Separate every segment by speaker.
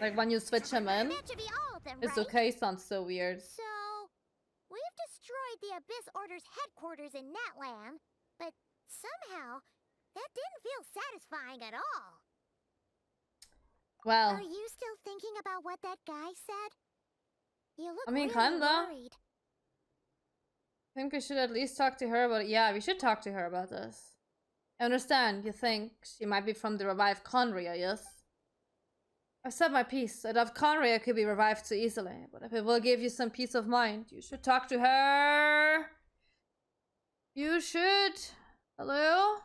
Speaker 1: Like when you switch him in,
Speaker 2: That should be all of them,
Speaker 1: it's
Speaker 2: right?
Speaker 1: okay sounds so weird.
Speaker 2: So, we've destroyed the Abyss Order's headquarters in Natlan, but somehow, that didn't feel satisfying at all.
Speaker 1: Well,
Speaker 2: Are you still thinking about what that guy said? You look
Speaker 1: I mean,
Speaker 2: really
Speaker 1: kinda.
Speaker 2: worried.
Speaker 1: I think we should at least talk to her about it. Yeah, we should talk to her about this. I understand you think she might be from the revived Conria, yes? I've said my piece. I doubt Conria could be revived so easily, but if it will give you some peace of mind, you should talk to her. You should. Hello?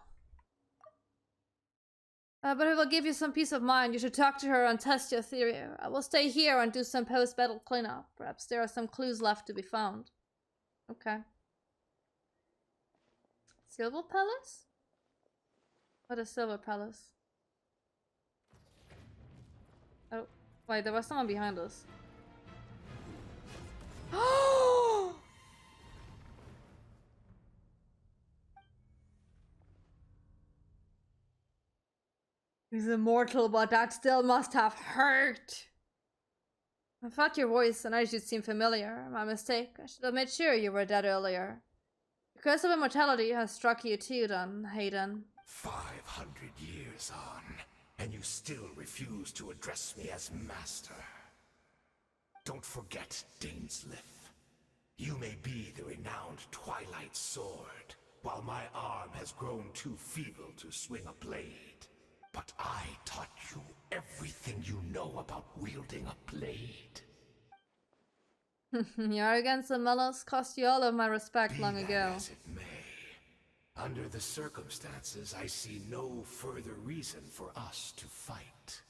Speaker 1: But it will give you some peace of mind. You should talk to her and test your theory. I will stay here and do some post-battle cleanup. Perhaps there are some clues left to be found. Okay. Silver Palace? What is Silver Palace? Oh, wait, there was someone behind us. Oh! He's immortal, but that still must have hurt. I thought your voice and attitude seemed familiar. My mistake. I should have made sure you were dead earlier. The curse of immortality has struck you too, then, Hayden.
Speaker 3: 500 years on, and you still refuse to address me as master. Don't forget, Dainsleif. You may be the renowned Twilight Sword, while my arm has grown too feeble to swing a blade. But I taught you everything you know about wielding a blade.
Speaker 1: Your arrogance and malice cost you all of my respect long ago.
Speaker 3: As it may, under the circumstances, I see no further reason for us to fight.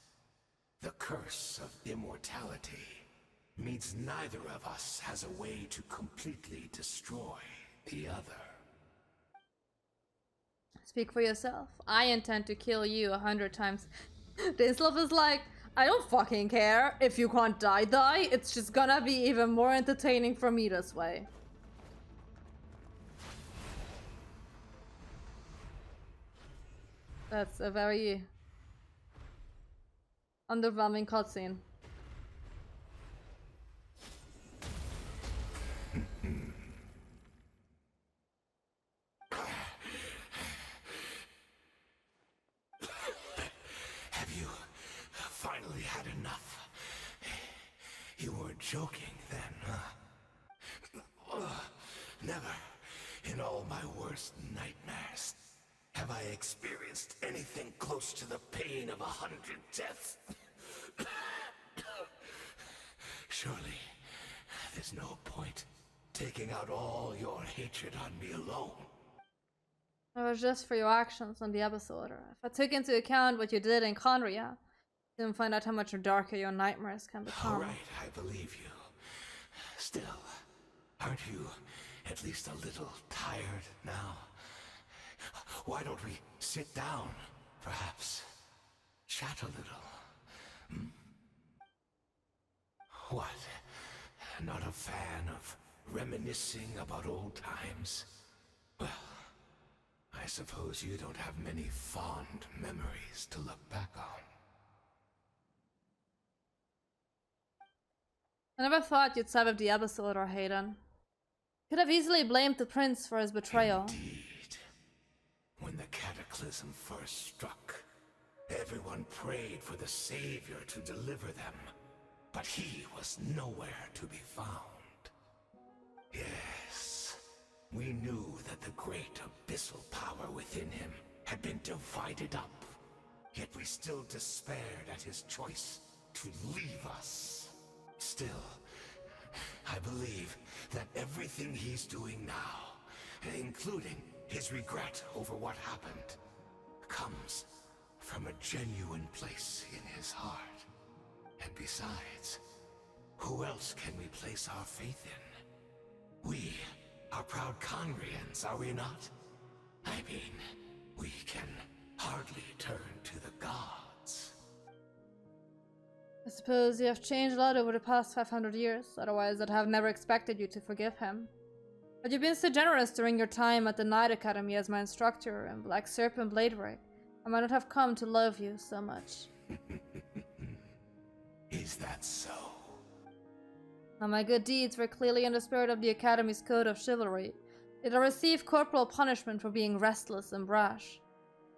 Speaker 3: The curse of immortality means neither of us has a way to completely destroy the other.
Speaker 1: Speak for yourself. I intend to kill you 100 times. Dainsleif is like, I don't fucking care. If you can't die. It's just gonna be even more entertaining for me this way. That's a very underwhelming cutscene.
Speaker 3: Have you finally had enough? You weren't joking then, huh? Never, in all my worst nightmares, have I experienced anything close to the pain of 100 deaths. Surely, there's no point taking out all your hatred on me alone.
Speaker 1: It was just for your actions on the episode. If I took into account what you did in Conria, you'll find out how much darker your nightmares can become.
Speaker 3: All right, I believe you. Still, aren't you at least a little tired now? Why don't we sit down, perhaps? Chat a little. Hmm? What? Not a fan of reminiscing about old times? Well, I suppose you don't have many fond memories to look back on.
Speaker 1: I never thought you'd side with the episode or Hayden. Could have easily blamed the prince for his betrayal.
Speaker 3: Indeed. When the cataclysm first struck, everyone prayed for the savior to deliver them, but he was nowhere to be found. Yes, we knew that the great abyssal power within him had been divided up, yet we still despaired at his choice to leave us. Still, I believe that everything he's doing now, including his regret over what happened, comes from a genuine place in his heart. And besides, who else can we place our faith in? We are proud Conrians, are we not? I mean, we can hardly turn to the gods.
Speaker 1: I suppose you have changed a lot over the past 500 years, otherwise I'd have never expected you to forgive him. But you've been so generous during your time at the Night Academy as my instructor in Black Serpent Blade Work. I might not have come to love you so much.
Speaker 3: It Is that so?
Speaker 1: Now my good deeds were clearly in the spirit of the Academy's code of chivalry, yet I received corporal punishment for being restless and brash.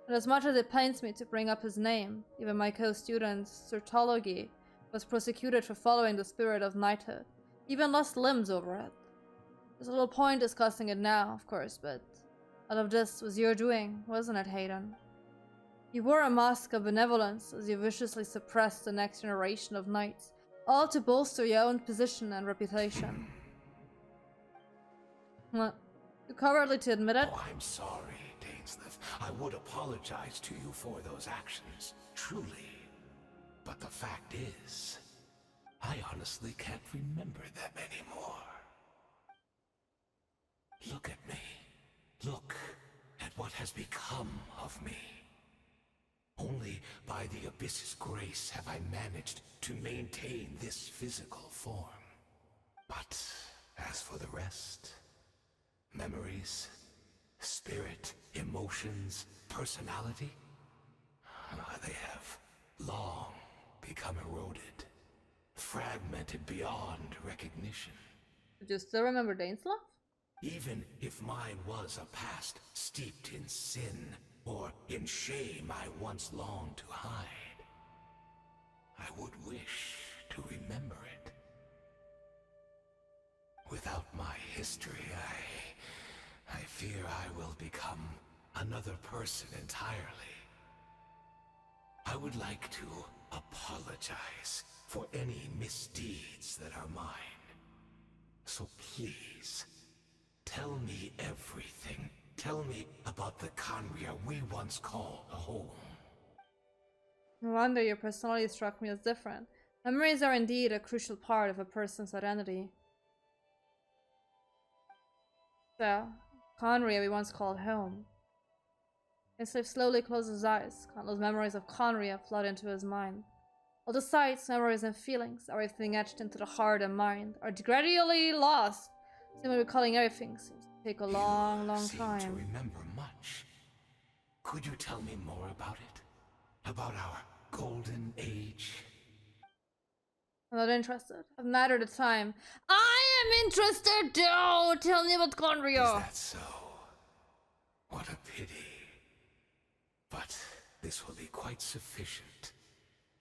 Speaker 1: And as much as it pains me to bring up his name, even my co-student, Sertology, was prosecuted for following the spirit of knighthood, even lost limbs over it. There's little point discussing it now, of course, but all of this was your doing, wasn't it, Hayden? You wore a mask of benevolence as you viciously suppressed the next generation of knights, all to bolster your own position and reputation. Well, too cowardly to admit it.
Speaker 3: Oh, I'm sorry, Dainsleif. I would apologize to you for those actions, truly. But the fact is, I honestly can't remember them anymore. Look at me. Look at what has become of me. Only by the Abyss's grace have I managed to maintain this physical form. But as for the rest, memories, spirit, emotions, personality, they have long become eroded, fragmented beyond recognition.
Speaker 1: Do you still remember Dainsleif?
Speaker 3: Even if mine was a past steeped in sin or in shame I once longed to hide, I would wish to remember it. Without my history, I fear I will become another person entirely. I would like to apologize for any misdeeds that are mine. So please, tell me everything. Tell me about the Khaenri'ah we once called a home.
Speaker 1: No wonder your personality struck me as different. Memories are indeed a crucial part of a person's identity. So, Khaenri'ah we once called home. Dainsleif slowly closed his eyes. Countless memories of Khaenri'ah flood into his mind. All the sights, memories, and feelings, everything etched into the heart and mind, are gradually lost. Simply recalling everything seems to take a long time.
Speaker 3: To remember much. Could you tell me more about it? About our golden age?
Speaker 1: I'm not interested. I've mattered the time. I am interested too! Tell me about Khaenri'ah!
Speaker 3: Is that so? What a pity. But this will be quite sufficient,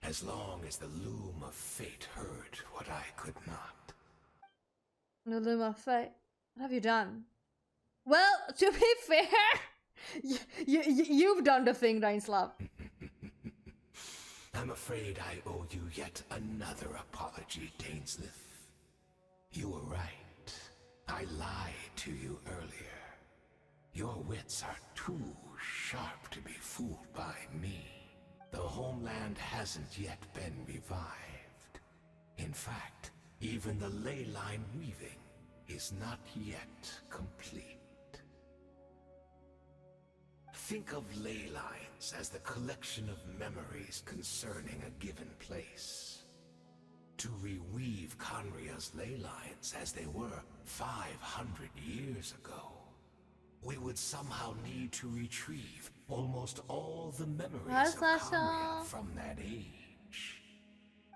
Speaker 3: as long as the loom of fate heard what I could not.
Speaker 1: The loom of fate. What have you done? Well, to be fair, you've done the thing, Dainsleif.
Speaker 3: I'm afraid I owe you yet another apology, Dainsleif. You were right. I lied to you earlier. Your wits are too sharp to be fooled by me. The homeland hasn't yet been revived. In fact, even the ley line weaving is not yet complete. Think of ley lines as the collection of memories concerning a given place. To reweave Khaenri'ah's ley lines as they were 500 years ago, we would somehow need to retrieve almost all the memories of Khaenri'ah from that age.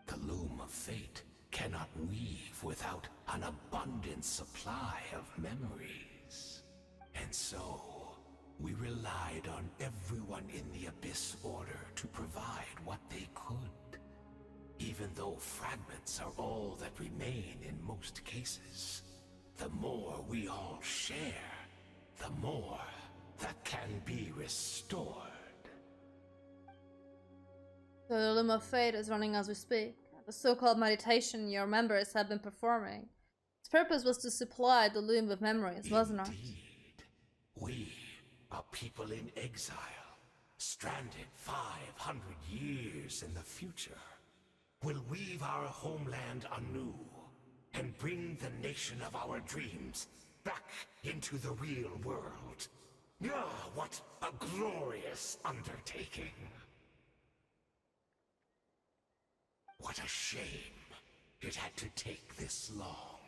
Speaker 3: The loom of fate cannot weave without an abundant supply of memories. And so, we relied on everyone in the Abyss Order to provide what they could. Even though fragments are all that remain in most cases, the more we all share, the more that can be restored.
Speaker 1: So the loom of fate is running as we speak. The so-called meditation your members have been performing. Its purpose was to supply the loom with memories, wasn't it?
Speaker 3: Indeed. We are people in exile, stranded 500 years in the future. Will weave our homeland anew and bring the nation of our dreams back into the real world. Ah, what a glorious undertaking! What a shame it had to take this long.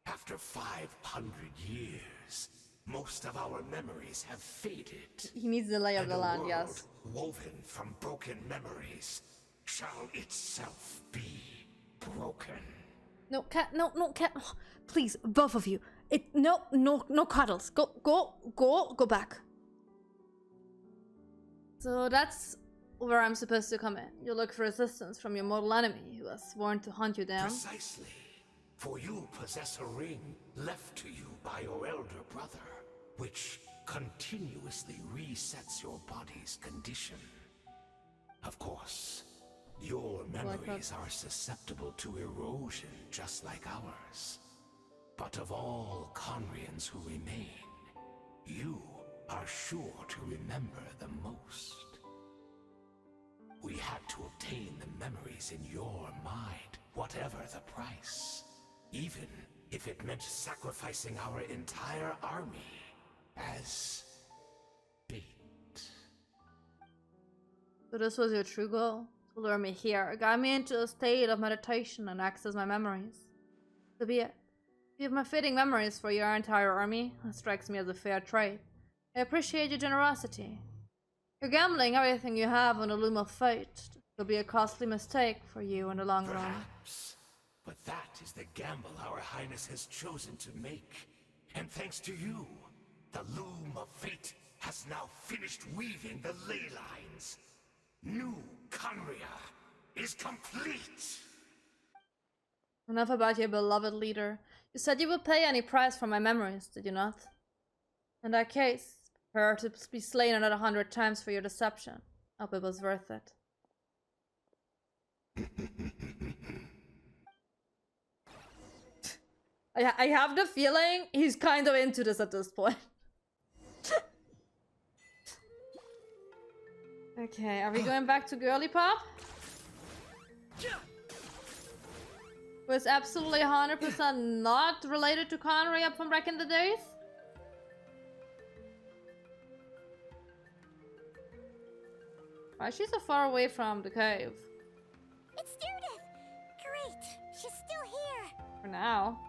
Speaker 3: After 500 years, most of our memories have faded.
Speaker 1: He needs the lay of
Speaker 3: And
Speaker 1: the
Speaker 3: a
Speaker 1: land,
Speaker 3: world
Speaker 1: yes.
Speaker 3: woven from broken memories shall itself be broken.
Speaker 1: No, cat, no, cat. Oh, please, both of you. No cuddles. Go back. So that's where I'm supposed to come in. You look for assistance from your mortal enemy who has sworn to hunt you down.
Speaker 3: Precisely. For you possess a ring left to you by your elder brother, which continuously resets your body's condition. Of course, your memories are susceptible to erosion just like ours. But of all Conrians who remain, you are sure to remember the most. We had to obtain the memories in your mind, whatever the price. Even if it meant sacrificing our entire army as bait.
Speaker 1: So this was your true goal? To lure me here, guide me into a state of meditation and access my memories. So be it. You have my fitting memories for your entire army. That strikes me as a fair trade. I appreciate your generosity. You're gambling everything you have on the loom of fate. It'll be a costly mistake for you in the long run.
Speaker 3: Perhaps. But that is the gamble our highness has chosen to make. And thanks to you, the loom of fate has now finished weaving the ley lines. New Conria is complete.
Speaker 1: Enough about your beloved leader. You said you would pay any price for my memories, did you not? In that case, prepare to be slain another 100 times for your deception. Hope it was worth it. I have the feeling he's kind of into this at this point. Okay, are we going back to Girly Pop? Who is absolutely 100% not related to Conria from back in the days? Why is she so far away from the cave?
Speaker 2: It's Judith! Great! She's still here!
Speaker 1: For now.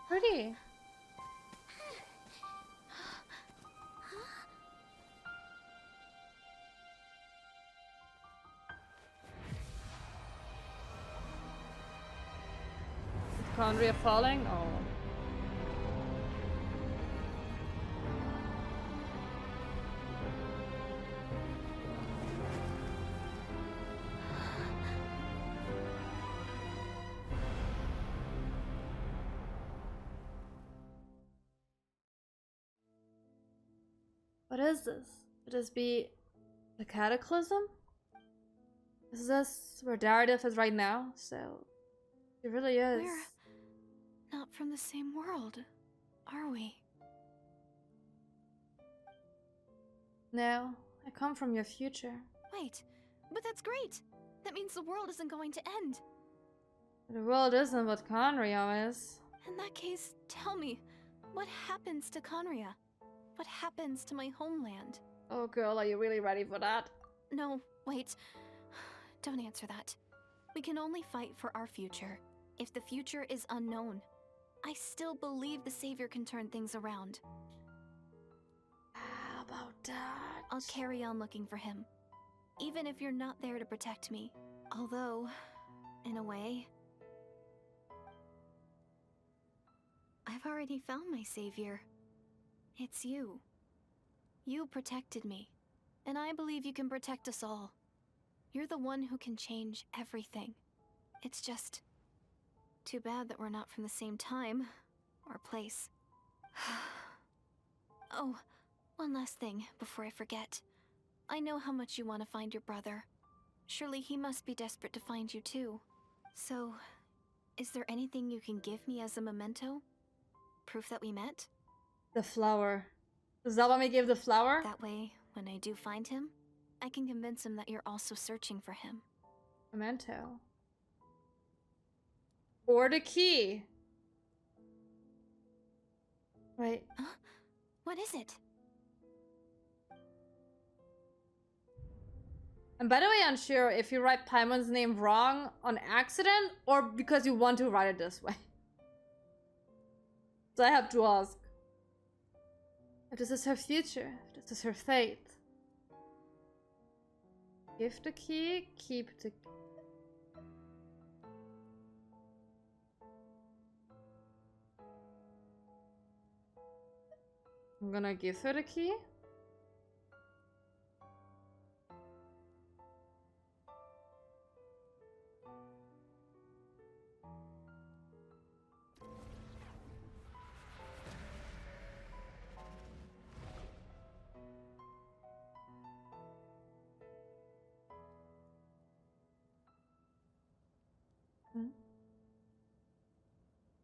Speaker 1: Pretty. Is Conria falling? Oh. What is this? Could this be the cataclysm? Is this where Daredevil is right now? So it really is.
Speaker 4: We're not from the same world, are we?
Speaker 1: No, I come from your future.
Speaker 4: Wait, but that's great! That means the world isn't going to end.
Speaker 1: The world isn't what Conria is.
Speaker 4: In that case, tell me, what happens to Conria? What happens to my homeland?
Speaker 1: Oh girl, are you really ready for that?
Speaker 4: No, wait. Don't answer that. We can only fight for our future. If the future is unknown, I still believe the Savior can turn things around.
Speaker 1: How about that?
Speaker 4: I'll carry on looking for him, even if you're not there to protect me. Although, in a way, I've already found my Savior. It's you. You protected me, and I believe you can protect us all. You're the one who can change everything. It's just too bad that we're not from the same time or place. Oh, one last thing before I forget. I know how much you want to find your brother. Surely he must be desperate to find you too. So, is there anything you can give me as a memento? Proof that we met?
Speaker 1: The flower. Is that when we gave the flower?
Speaker 4: That way, when I do find him, I can convince him that you're also searching for him.
Speaker 1: Memento. Or the key. Wait.
Speaker 4: Huh? What is it?
Speaker 1: I'm by the way unsure if you write Paimon's name wrong on accident or because you want to write it this way. So I have to ask. If this is her future, if this is her fate. Give the key, keep the key. I'm gonna give her the key.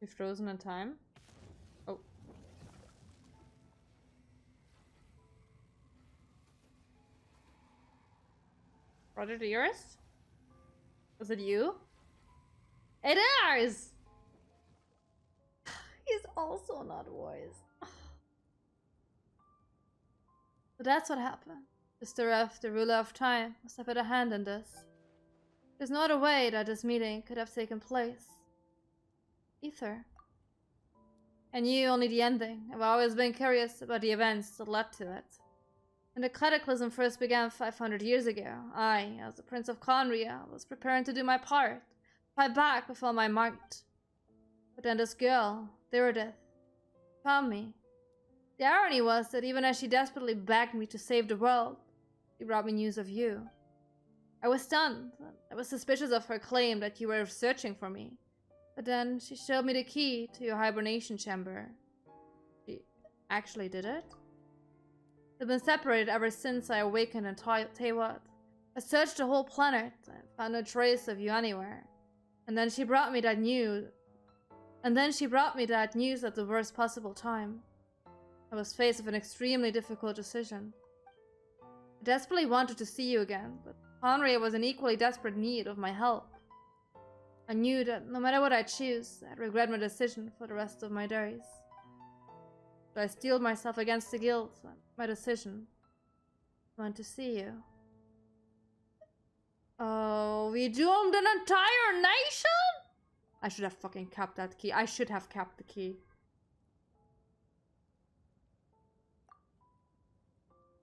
Speaker 1: Be frozen in time. Oh. Brother Dearest? Was it you? It is! He's also not wise. So that's what happened. Mr. F, the ruler of time, must have had a hand in this. There's no other way that this meeting could have taken place. Either. I knew only the ending. I've always been curious about the events that led to it. When the cataclysm first began 500 years ago, I, as the Prince of Conria, was preparing to do my part, fight back with all my might. But then this girl, Diridith, found me. The irony was that even as she desperately begged me to save the world, she brought me news of you. I was stunned. I was suspicious of her claim that you were searching for me. But then she showed me the key to your hibernation chamber. She actually did it? We've been separated ever since I awakened in Teyvat. I searched the whole planet. I found no trace of you anywhere. And then she brought me that news. at the worst possible time. I was faced with an extremely difficult decision. I desperately wanted to see you again, but Conria was in equally desperate need of my help. I knew that no matter what I choose, I'd regret my decision for the rest of my days. So I steeled myself against the guilt and my decision. I went to see you. Oh, we doomed an entire nation? I should have fucking kept that key. I should have kept the key.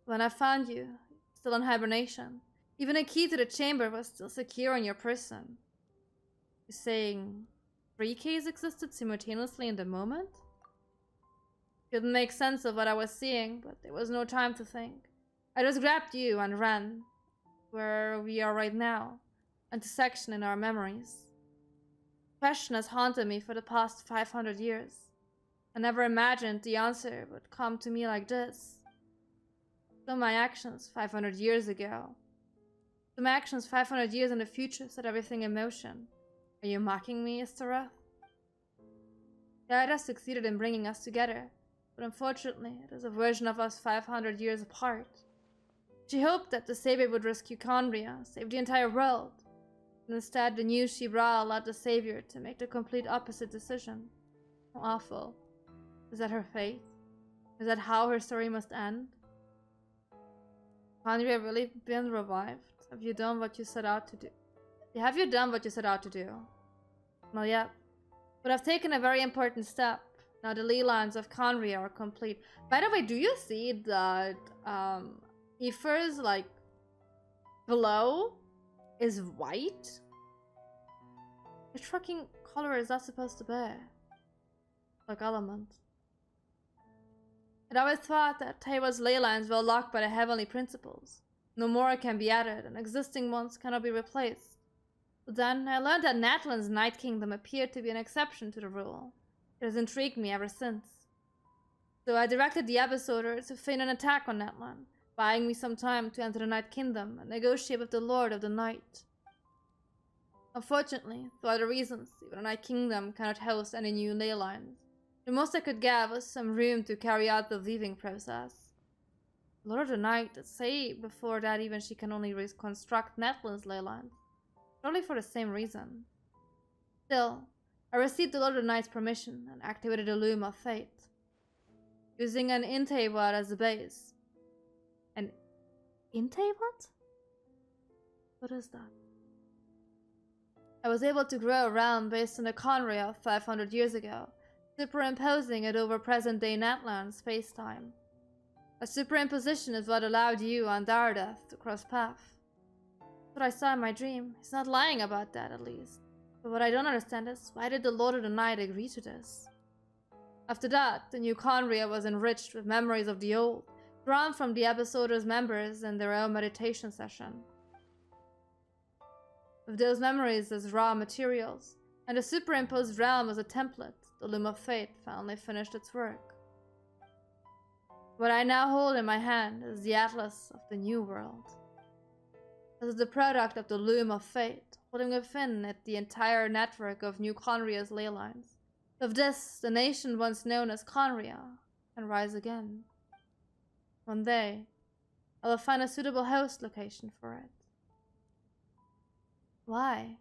Speaker 1: When I found you, still in hibernation, even a key to the chamber was still secure in your person. You're saying 3 keys existed simultaneously in the moment? Couldn't make sense of what I was seeing, but there was no time to think. I just grabbed you and ran, where we are right now, intersection in our memories. The question has haunted me for the past 500 years. I never imagined the answer would come to me like this. So my actions 500 years ago. So my actions 500 years in the future set everything in motion. Are you mocking me, Istareth? God has succeeded in bringing us together, but unfortunately, it is a version of us 500 years apart. She hoped that the Savior would rescue Conria, save the entire world. But instead, the news she brought led the Savior to make the complete opposite decision. How awful. Is that her fate? Is that how her story must end? Conria really been revived? Have you done what you set out to do? Have you done what you set out to do? Not yet. But I've taken a very important step. Now the ley lines of Conria are complete. By the way, do you see that Aether's like below is white? Which fucking color is that supposed to be? Like element. I'd always thought that Teyvat's ley lines were locked by the heavenly principles. No more can be added, and existing ones cannot be replaced. But then I learned that Natlan's Night Kingdom appeared to be an exception to the rule. It has intrigued me ever since. So I directed the Abyssodor to feign an attack on Natlan, buying me some time to enter the Night Kingdom and negotiate with the Lord of the Night. Unfortunately, for other reasons, even the Night Kingdom cannot host any new ley lines. The most I could get was some room to carry out the weaving process. Lord of the Night did say before that even she can only reconstruct Natlan's ley lines. Probably for the same reason. Still, I received the Lord of the Night's permission and activated the Loom of Fate, using an Inteyvat as a base. An Inteyvat? What is that? I was able to grow a realm based on the Conria of 500 years ago, superimposing it over present-day Natlan space-time. A superimposition is what allowed you and Daredeth to cross paths. What I saw in my dream. He's not lying about that, at least. But what I don't understand is, why did the Lord of the Night agree to this? After that, the new Conria was enriched with memories of the old, drawn from the episode's members in their own meditation session. With those memories as raw materials, and the superimposed realm as a template, the Loom of Fate finally finished its work. What I now hold in my hand is the Atlas of the New World. This is the product of the Loom of Fate, holding within it the entire network of New Conria's ley lines. With this, the nation once known as Conria can rise again. One day, I will find a suitable host location for it. Why?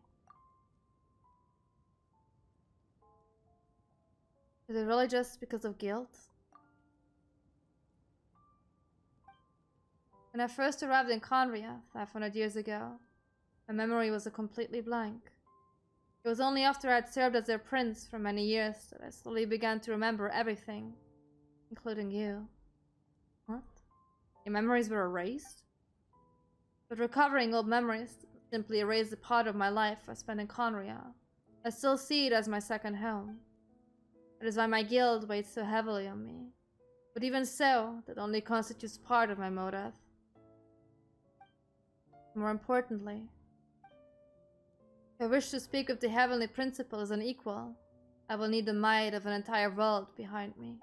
Speaker 1: Is it really just because of guilt? When I first arrived in Conria 500 years ago, my memory was a completely blank. It was only after I had served as their prince for many years that I slowly began to remember everything, including you. What? Your memories were erased? But recovering old memories simply erased a part of my life I spent in Conria. I still see it as my second home. That is why my guilt weighs so heavily on me. But even so, that only constitutes part of my motive. More importantly, if I wish to speak of the heavenly principle as an equal, I will need the might of an entire world behind me.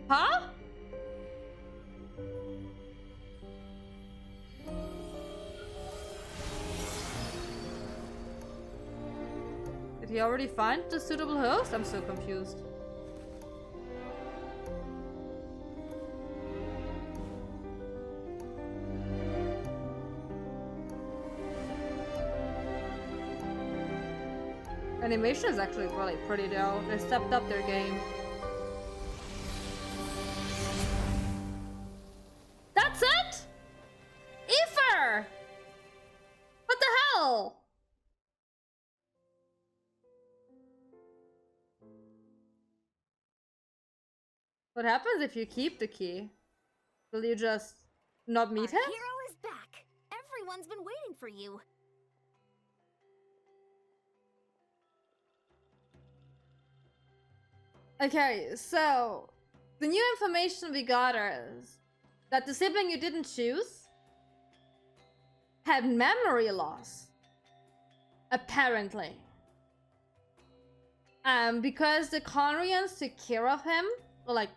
Speaker 1: Huh? Did he already find the suitable host? I'm so confused. Animation is actually really pretty though. They stepped up their game. That's it? Ether! What the hell? What happens if you keep the key? Will you just not meet him?
Speaker 2: Our hero is back. Everyone's been waiting for you.
Speaker 1: Okay, so the new information we got is that the sibling you didn't choose had memory loss. Apparently. Because the Conrians took care of him, or like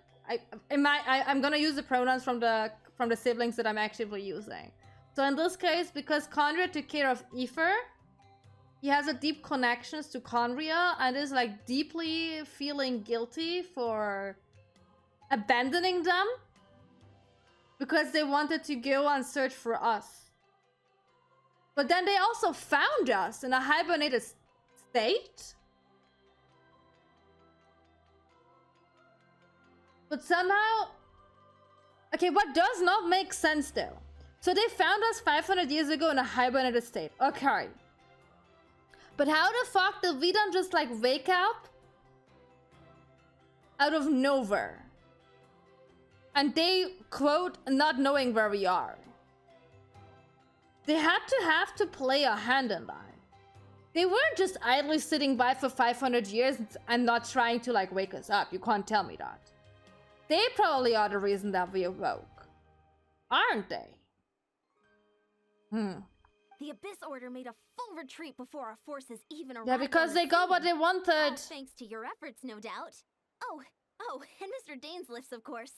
Speaker 1: I'm gonna use the pronouns from the siblings that I'm actively using. So in this case, because Conria took care of Ether, he has a deep connections to Conria and is like deeply feeling guilty for abandoning them because they wanted to go and search for us. But then they also found us in a hibernated state. But somehow... Okay, what does not make sense though? So they found us 500 years ago in a hibernated state. Okay. But how the fuck did we then just like wake up out of nowhere? And they, quote, not knowing where we are. They had to play a hand in that. They weren't just idly sitting by for 500 years and not trying to like wake us up. You can't tell me that. They probably are the reason that we awoke. Aren't they?
Speaker 2: The Abyss Order made a full retreat before our forces even arrived.
Speaker 1: Yeah, because they got what they wanted.
Speaker 2: All thanks to your efforts, no doubt. Oh, and Mr. Dane's lifts, of course.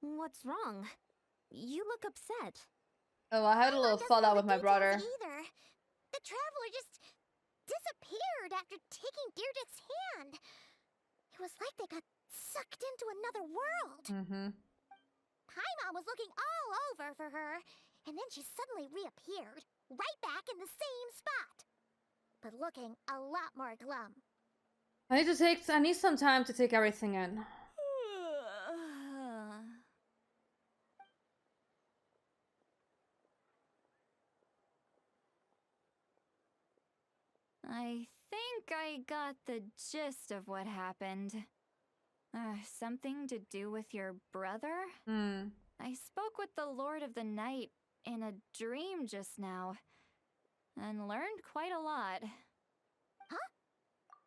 Speaker 5: What's wrong? You look upset.
Speaker 1: Oh, I had a little
Speaker 2: Doesn't
Speaker 1: fallout
Speaker 2: know
Speaker 1: with
Speaker 2: the
Speaker 1: my brother.
Speaker 2: details Either. The traveler just disappeared after taking Deirdre's hand. It was like they got sucked into another world.
Speaker 1: Mm-hmm.
Speaker 2: Paimon was looking all over for her, and then she suddenly reappeared, right back in the same spot. But looking a lot more glum.
Speaker 1: I need some time to take everything in.
Speaker 5: I think I got the gist of what happened. Something to do with your brother?
Speaker 1: Hmm.
Speaker 5: I spoke with the Lord of the Night in a dream just now, and learned quite a lot.
Speaker 2: Huh?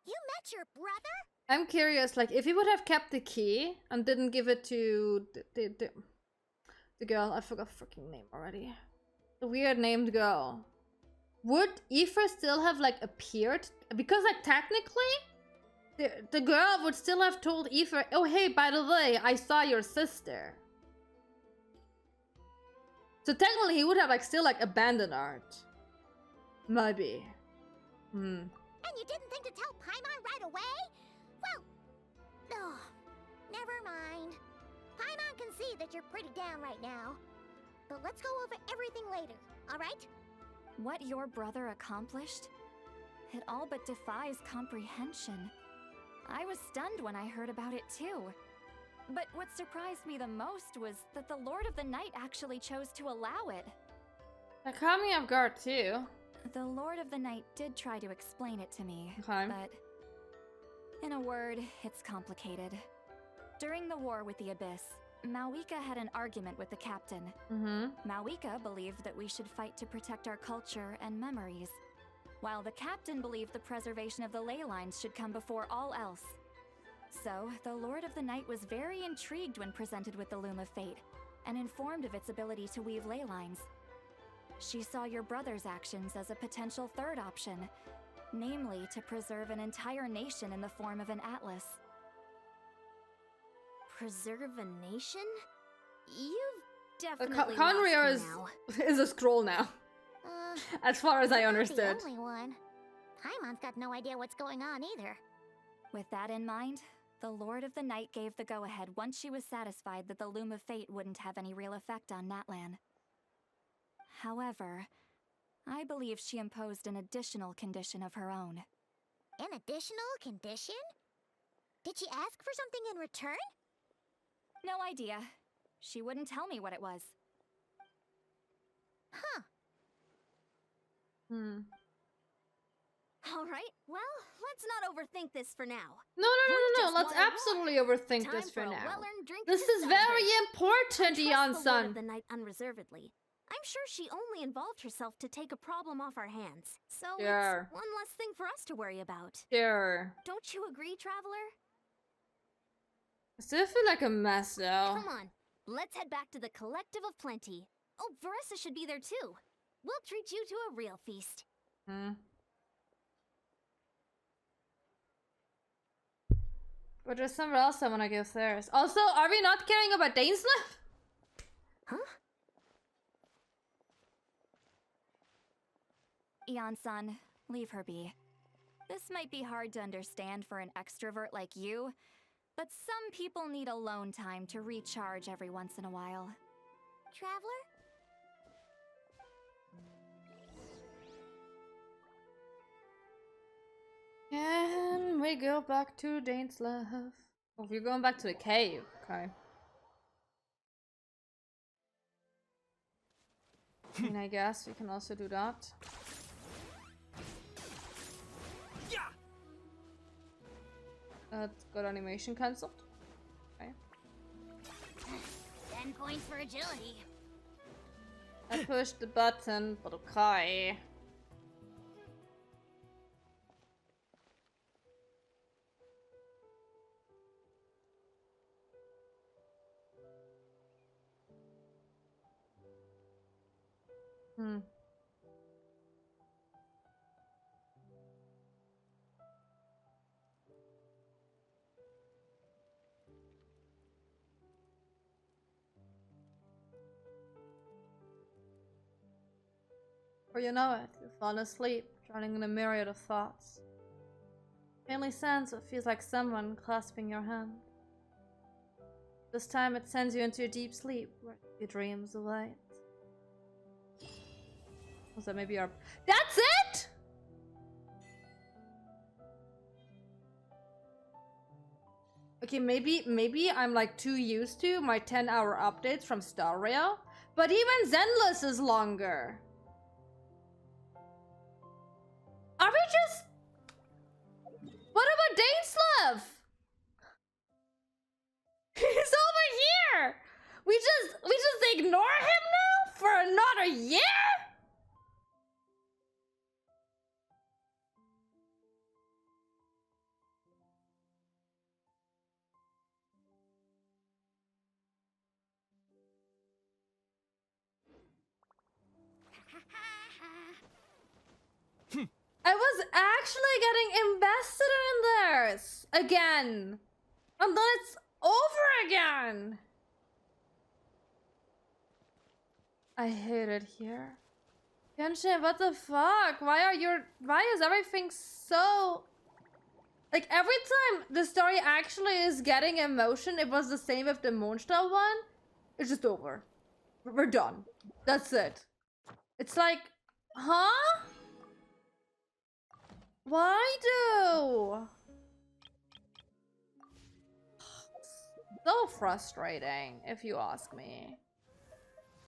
Speaker 2: You met your brother?
Speaker 1: I'm curious, like, if he would have kept the key and didn't give it to the girl, I forgot her freaking name already. The weird named girl. Would Aoife still have, like, appeared? Because, like, technically, the girl would still have told Aoife, oh, hey, by the way, I saw your sister. So technically, he would have, like, still, like, abandoned Art. Maybe. Hmm.
Speaker 2: And you didn't think to tell Paimon right away? Well, oh, never mind. Paimon can see that you're pretty down right now. But let's go over everything later, alright?
Speaker 5: What your brother accomplished? It all but defies comprehension. I was stunned when I heard about it too. But what surprised me the most was that the Lord of the Night actually chose to allow it.
Speaker 1: That caught me off guard too.
Speaker 5: The Lord of the Night did try to explain it to me,
Speaker 1: Okay.
Speaker 5: but in a word, it's complicated. During the war with the Abyss, Mawika had an argument with the captain.
Speaker 1: Mm-hmm.
Speaker 5: Mawika believed that we should fight to protect our culture and memories, while the captain believed the preservation of the ley lines should come before all else. So, the Lord of the Night was very intrigued when presented with the Loom of Fate, and informed of its ability to weave ley lines. She saw your brother's actions as a potential third option, namely to preserve an entire nation in the form of an atlas.
Speaker 2: Preserve a nation? You've definitely
Speaker 1: Conrier
Speaker 2: lost me now.
Speaker 1: is a scroll now, as far as I
Speaker 2: You're
Speaker 1: understood.
Speaker 2: not the only one. Paimon's got no idea what's going on either.
Speaker 5: With that in mind, the Lord of the Night gave the go-ahead once she was satisfied that the Loom of Fate wouldn't have any real effect on Natlan. However, I believe she imposed an additional condition of her own.
Speaker 2: An additional condition? Did she ask for something in return?
Speaker 5: No idea. She wouldn't tell me what it was.
Speaker 2: Huh.
Speaker 1: Hmm.
Speaker 2: Alright, well, let's not overthink this for now.
Speaker 1: No.
Speaker 2: just
Speaker 1: Let's
Speaker 2: wanna
Speaker 1: absolutely overthink
Speaker 2: Time
Speaker 1: this for
Speaker 2: a
Speaker 1: now.
Speaker 2: well-earned drink
Speaker 1: This
Speaker 2: to
Speaker 1: is very
Speaker 2: celebrate.
Speaker 1: important, Eon
Speaker 2: Trust the Lord of
Speaker 1: Sun.
Speaker 2: the Night unreservedly. I'm sure she only involved herself to take a problem off our hands. So
Speaker 1: Sure.
Speaker 2: it's one less thing for us to worry about.
Speaker 1: Sure.
Speaker 2: Don't you agree, Traveler?
Speaker 1: I still feel like a mess though.
Speaker 2: Come on, let's head back to the Collective of Plenty. Oh, Veressa should be there too. We'll treat you to a real feast.
Speaker 1: Hmm. But there's somewhere else I want to go first. Also, are we not caring about Dainsleif?
Speaker 2: Huh?
Speaker 5: Eon-san, leave her be. This might be hard to understand for an extrovert like you, but some people need alone time to recharge every once in a while.
Speaker 2: Traveler?
Speaker 1: Can we go back to Dainsleif? Oh, we're going back to the cave. Okay. And I guess we can also do that. Got animation cancelled. Okay.
Speaker 2: 10 points for agility.
Speaker 1: I pushed the button, but okay. Hmm. Before you know it, you've fallen asleep, drowning in a myriad of thoughts. Faintly sense what feels like someone clasping your hand. This time it sends you into a deep sleep where your dreams await. Was that maybe our... That's it?! Okay, maybe I'm like too used to my 10-hour updates from Star Rail, but even Zenless is longer. Are we just... What about Dainslev? He's over here! We just ignore him now for another year? I was actually getting invested in this again. And then it's over again. I hate it here. Genshin, what the fuck? Why is everything so... Like, every time the story actually is getting emotion, it was the same with the Mondstadt one. It's just over. We're done. That's it. It's like, huh? Why do? So frustrating, if you ask me.